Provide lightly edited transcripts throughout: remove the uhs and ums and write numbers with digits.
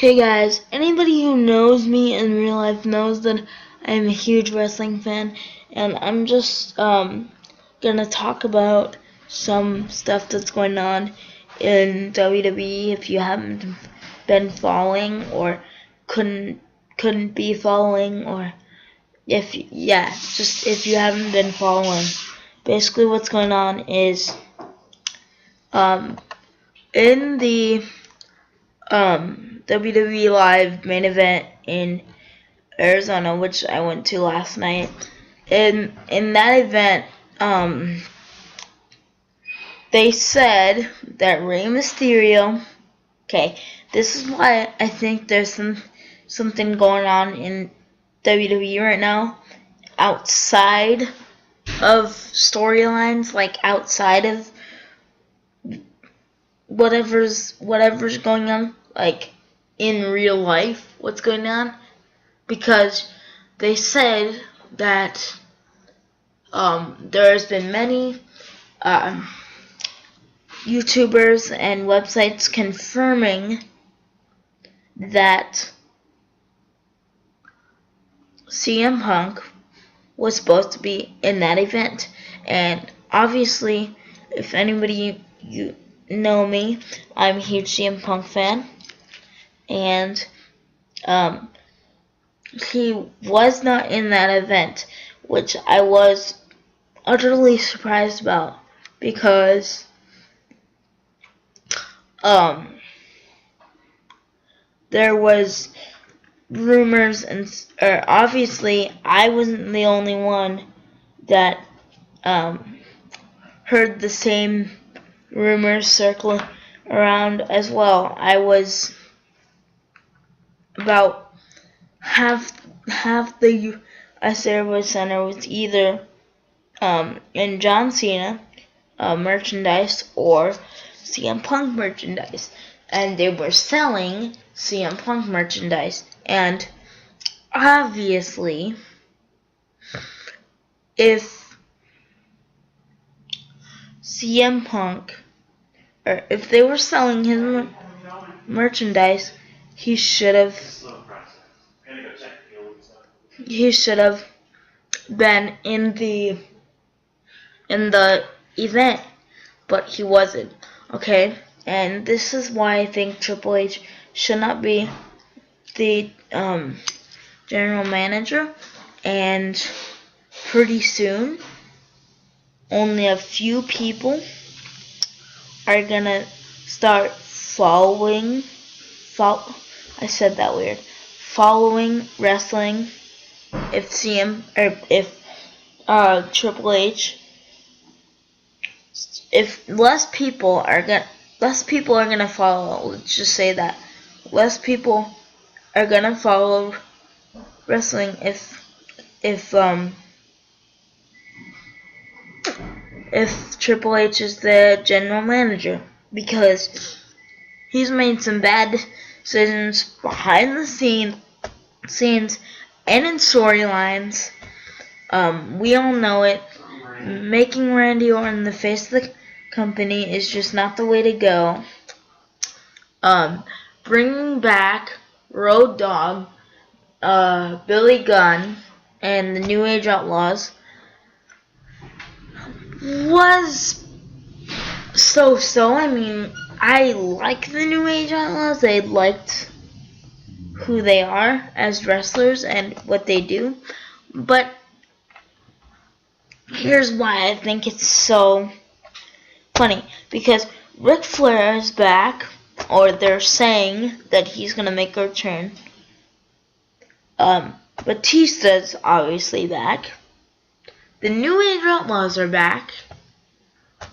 Okay guys, anybody who knows me in real life knows that I'm a huge wrestling fan, and I'm just gonna talk about some stuff that's going on in WWE if you haven't been following or couldn't be following, or just if you haven't been following. Basically what's going on is in the WWE Live main event in Arizona, which I went to last night. In that event, they said that Rey Mysterio. Okay, this is why I think there's something going on in WWE right now, outside of storylines, like outside of whatever's going on, like in real life, what's going on, because they said that there's been many YouTubers and websites confirming that CM Punk was supposed to be in that event. And obviously, if anybody you know me, I'm a huge CM Punk fan, and he was not in that event, which I was utterly surprised about, because there was rumors, and obviously I wasn't the only one that heard the same rumors circling around as well. I was about half the US Airways Center was either in John Cena merchandise or CM Punk merchandise, and they were selling CM Punk merchandise. And obviously, if CM Punk, or if they were selling his merchandise, he should have been in the event, but he wasn't. Okay, and this is why I think Triple H should not be the general manager. And pretty soon, only a few people are gonna start following wrestling if Triple H, if less people are gonna follow. Let's just say that less people are gonna follow wrestling if Triple H is the general manager, because he's made some bad decisions behind the scenes and in storylines. We all know it. Making Randy Orton the face of the company is just not the way to go. Bringing back Road Dogg, Billy Gunn, and the New Age Outlaws was so. I mean, I like the New Age Outlaws. I liked who they are as wrestlers and what they do. But here's why I think it's so funny. Because Ric Flair is back, or they're saying that he's going to make a return. Batista's obviously back. The New Age Outlaws are back.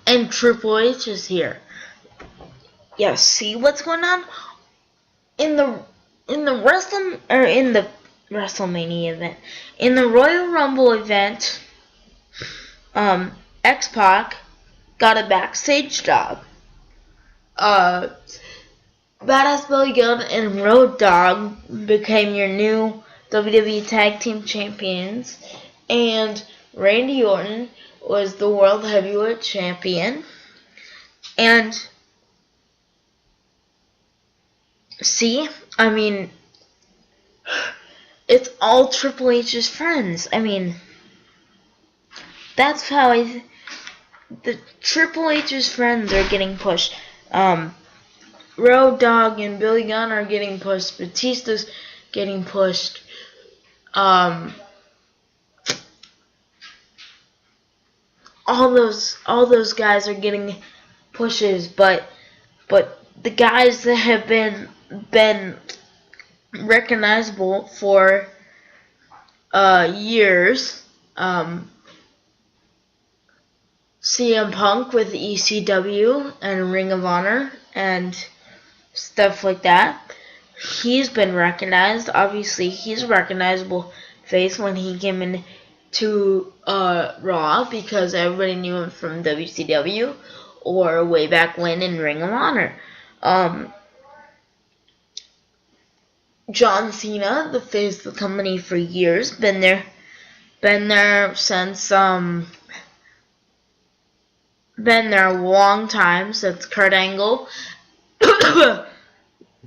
And Triple H is here. Yeah, see what's going on? In the WrestleMania event, in the Royal Rumble event, X-Pac got a backstage job. Badass Billy Gunn and Road Dogg became your new WWE Tag Team Champions, and Randy Orton was the World Heavyweight Champion. And See, I mean, it's all Triple H's friends. I mean, that's how the Triple H's friends are getting pushed. Road Dogg and Billy Gunn are getting pushed. Batista's getting pushed. All those guys are getting pushes, but the guys that have been recognizable for years, CM Punk with ECW and Ring of Honor and stuff like that. He's been recognized. Obviously, he's a recognizable face when he came into Raw because everybody knew him from WCW or way back when in Ring of Honor. John Cena, the face of the company for years, been there since been there a long time, since Kurt Angle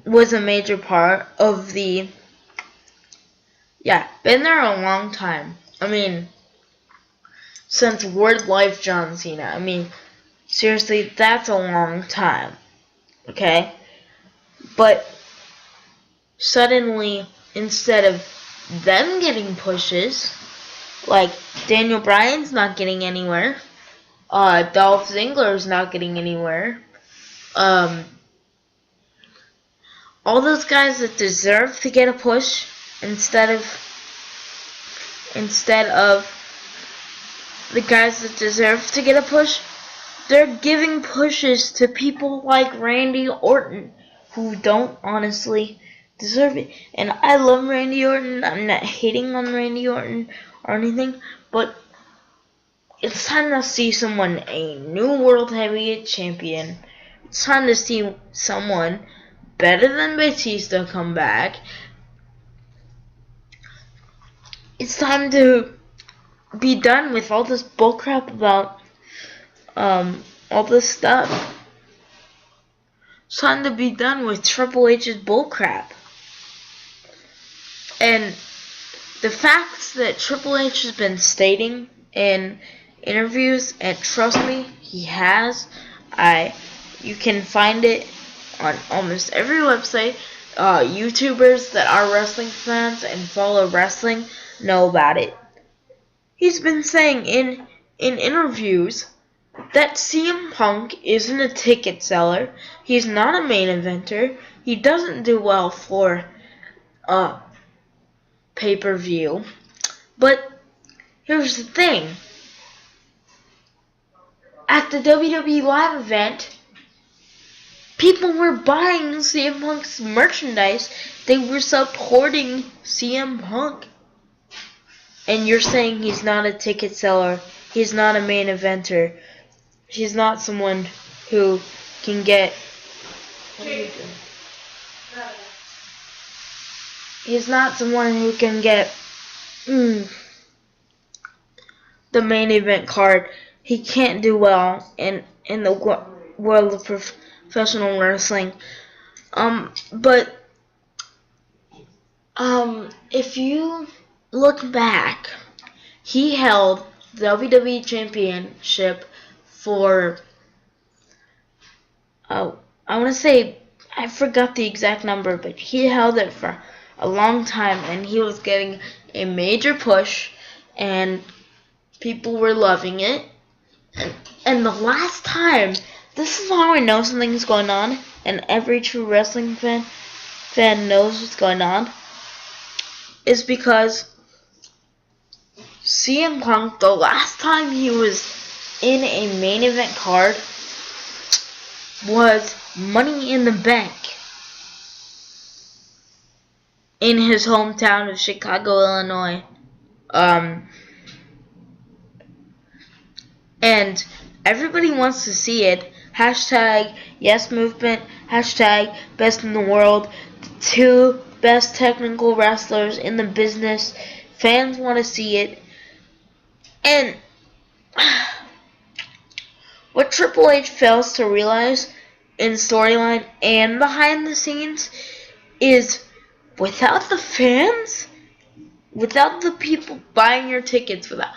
was a major part of the, been there a long time. I mean, since Word Life John Cena. I mean, seriously, that's a long time. Okay? But suddenly, instead of them getting pushes, like Daniel Bryan's not getting anywhere, Dolph Ziggler's not getting anywhere, all those guys that deserve to get a push instead of the guys that deserve to get a push, they're giving pushes to people like Randy Orton who don't honestly deserve it. And I love Randy Orton. I'm not hating on Randy Orton or anything, but it's time to see someone, a new World Heavyweight Champion. It's time to see someone better than Batista come back. It's time to be done with all this bullcrap about all this stuff. It's time to be done with Triple H's bullcrap. And the facts that Triple H has been stating in interviews, and trust me, he has. You can find it on almost every website. YouTubers that are wrestling fans and follow wrestling know about it. He's been saying in interviews that CM Punk isn't a ticket seller. He's not a main eventer. He doesn't do well for pay-per-view. But here's the thing. At the WWE Live event, people were buying CM Punk's merchandise. They were supporting CM Punk. And you're saying he's not a ticket seller. He's not a main eventer. He's not someone who can get... What are you doing? He's not someone who can get the main event card. He can't do well in the world of professional wrestling. But if you look back, he held the WWE Championship for, I want to say, I forgot the exact number, but he held it for a long time, and he was getting a major push, and people were loving it. And the last time, this is how I know something's going on, and every true wrestling fan knows what's going on, is because CM Punk, the last time he was in a main event card was Money in the Bank in his hometown of Chicago, Illinois. And everybody wants to see it. Hashtag Yes Movement. Hashtag Best in the World. The two best technical wrestlers in the business. Fans want to see it. And what Triple H fails to realize in storyline and behind the scenes is without the fans, without the people buying your tickets, without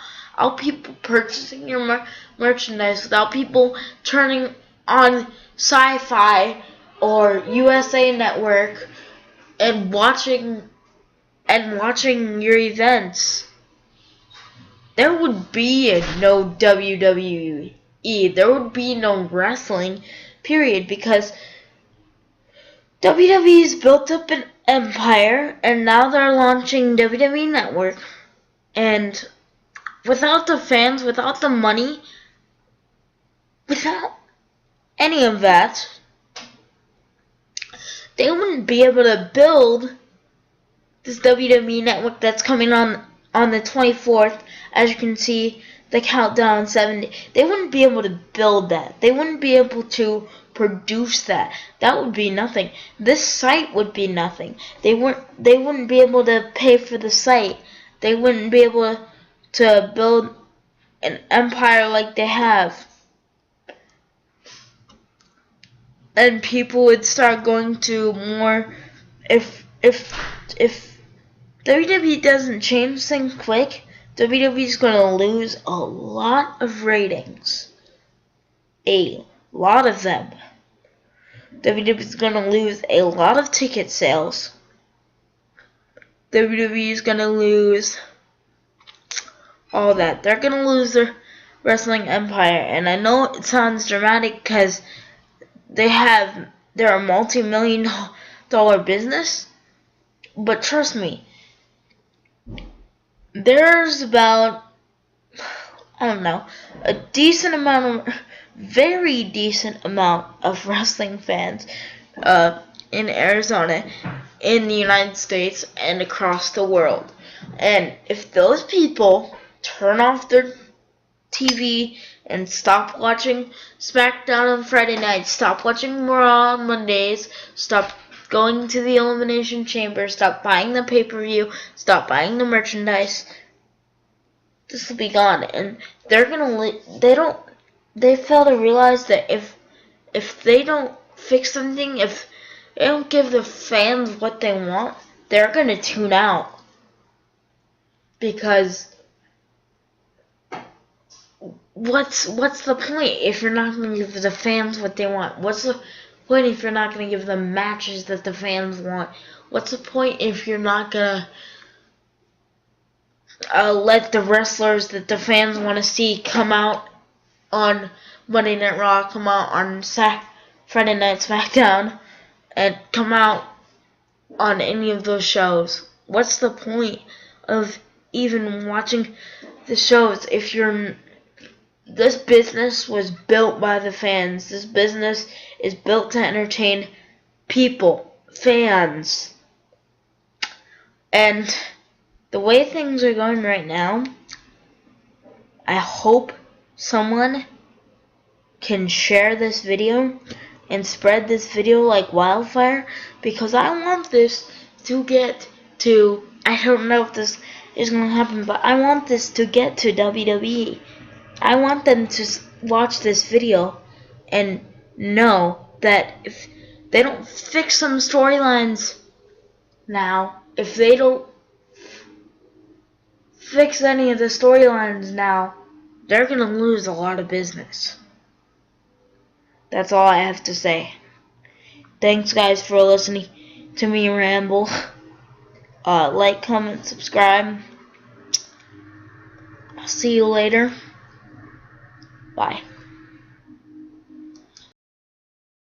people purchasing your merchandise, without people turning on Sci-Fi or USA Network and watching your events, there would be no WWE. There would be no wrestling, period, because WWE's built up an empire, and now they're launching WWE Network, and without the fans, without the money, without any of that, they wouldn't be able to build this WWE Network that's coming on the 24th. As you can see, the countdown 70. They wouldn't be able to build that. They wouldn't be able to produce that. That would be nothing. This site would be nothing. They wouldn't be able to pay for the site. They wouldn't be able to build an empire like they have. And people would start going to more. If WWE doesn't change things quick, WWE's going to lose a lot of ratings. A lot of them. WWE's going to lose a lot of ticket sales. WWE's going to lose all that. They're going to lose their wrestling empire. And I know it sounds dramatic because they're a multi-million-dollar business. But trust me, there's about, I don't know, a very decent amount of wrestling fans in Arizona, in the United States, and across the world. And if those people turn off their TV and stop watching SmackDown on Friday nights, stop watching Raw on Mondays, stop going to the Elimination Chamber, stop buying the pay-per-view, stop buying the merchandise, this will be gone. And they fail to realize that if they don't fix something, if they don't give the fans what they want, they're gonna tune out. Because what's the point if you're not gonna give the fans what they want? What's the point if you're not gonna give them matches that the fans want? What's the point if you're not gonna let the wrestlers that the fans want to see come out on Monday Night Raw, come out on Friday Night SmackDown, and come out on any of those shows? What's the point of even watching the shows if this business was built by the fans. This business is built to entertain people, fans. And the way things are going right now, I hope someone can share this video and spread this video like wildfire, because I want this to get to, I don't know if this is going to happen, but I want this to get to WWE. I want them to watch this video and know that if they don't fix some storylines now, if they don't fix any of the storylines now, they're going to lose a lot of business. That's all I have to say. Thanks, guys, for listening to me ramble. Like, comment, subscribe. I'll see you later. Bye.